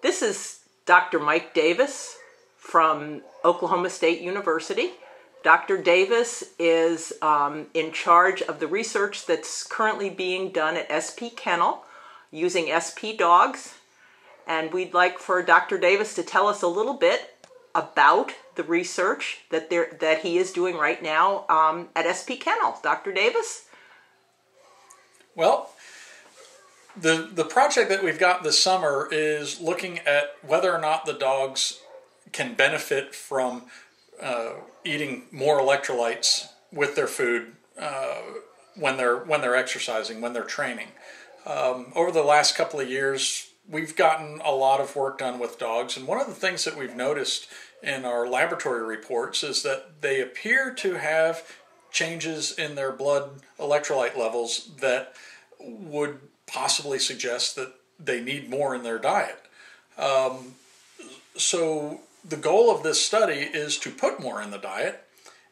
This is Dr. Mike Davis from Oklahoma State University. Dr. Davis is in charge of the research that's currently being done at SP Kennel using SP dogs. And we'd like for Dr. Davis to tell us a little bit about the research that he is doing right now at SP Kennel. Dr. Davis? Well, the project that we've got this summer is looking at whether or not the dogs can benefit from eating more electrolytes with their food when they're exercising, when they're training. Over the last couple of years, we've gotten a lot of work done with dogs, and one of the things that we've noticed in our laboratory reports is that they appear to have changes in their blood electrolyte levels that would possibly suggest that they need more in their diet. So the goal of this study is to put more in the diet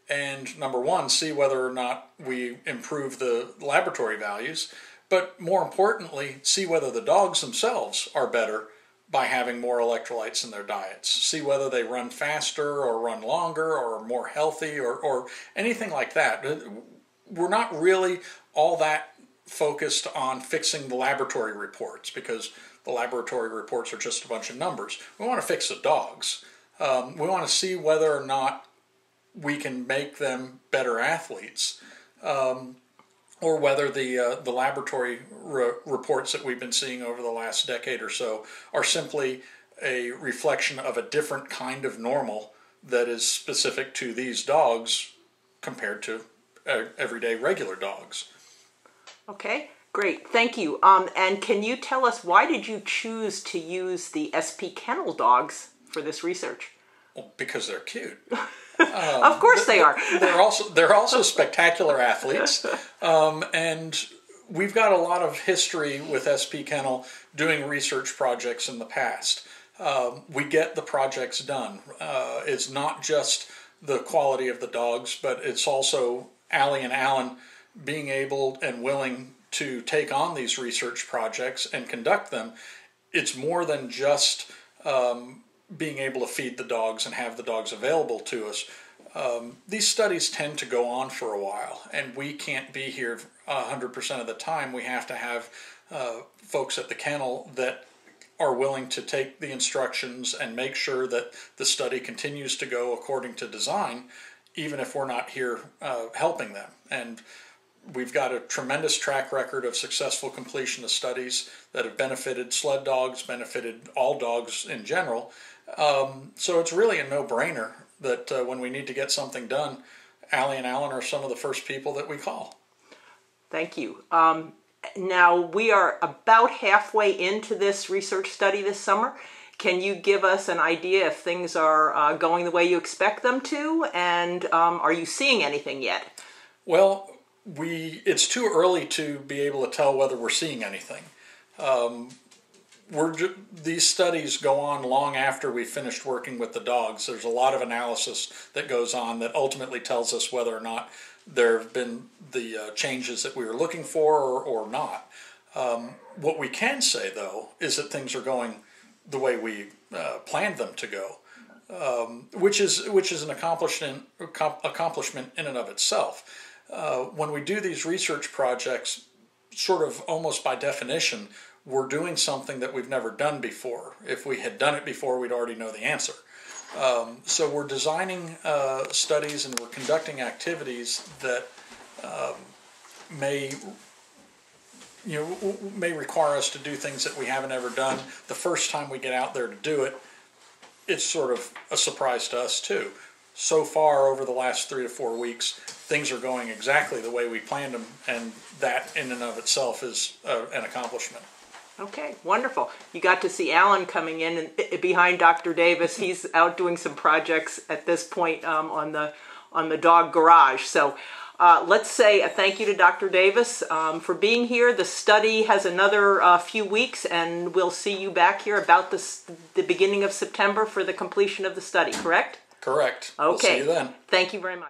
and, number one, see whether or not we improve the laboratory values, but more importantly, see whether the dogs themselves are better by having more electrolytes in their diets. See whether they run faster or run longer or are more healthy or anything like that. We're not really all that focused on fixing the laboratory reports because the laboratory reports are just a bunch of numbers. We want to fix the dogs. We want to see whether or not we can make them better athletes, or whether the laboratory reports that we've been seeing over the last decade or so are simply a reflection of a different kind of normal that is specific to these dogs compared to everyday regular dogs. Okay, great. Thank you. And can you tell us, why did you choose to use the SP Kennel dogs for this research? Well, because they're cute. Of course they are. They're also spectacular athletes, and we've got a lot of history with SP Kennel doing research projects in the past. We get the projects done. It's not just the quality of the dogs, but it's also Allie and Alan being able and willing to take on these research projects and conduct them. It's more than just being able to feed the dogs and have the dogs available to us. These studies tend to go on for a while, and we can't be here 100% of the time. We have to have folks at the kennel that are willing to take the instructions and make sure that the study continues to go according to design, even if we're not here helping them. And we've got a tremendous track record of successful completion of studies that have benefited sled dogs, benefited all dogs in general. So it's really a no-brainer that when we need to get something done, Allie and Alan are some of the first people that we call. Thank you. Now, we are about halfway into this research study this summer. Can you give us an idea if things are going the way you expect them to, and are you seeing anything yet? Well, it's too early to be able to tell whether we're seeing anything. These studies go on long after we finished working with the dogs. There's a lot of analysis that goes on that ultimately tells us whether or not there have been the changes that we were looking for or not. What we can say, though, is that things are going the way we planned them to go, which is an accomplishment in and of itself. When we do these research projects, sort of almost by definition, we're doing something that we've never done before. If we had done it before, we'd already know the answer. So we're designing studies and we're conducting activities that may require us to do things that we haven't ever done. The first time we get out there to do it, it's sort of a surprise to us too. So far, over the last 3 to 4 weeks, things are going exactly the way we planned them, and that in and of itself is an accomplishment. Okay, wonderful. You got to see Alan coming in and behind Dr. Davis. He's out doing some projects at this point on the dog garage. So let's say a thank you to Dr. Davis for being here. The study has another few weeks, and we'll see you back here about the beginning of September for the completion of the study, correct? Correct. Okay. We'll see you then. Thank you very much.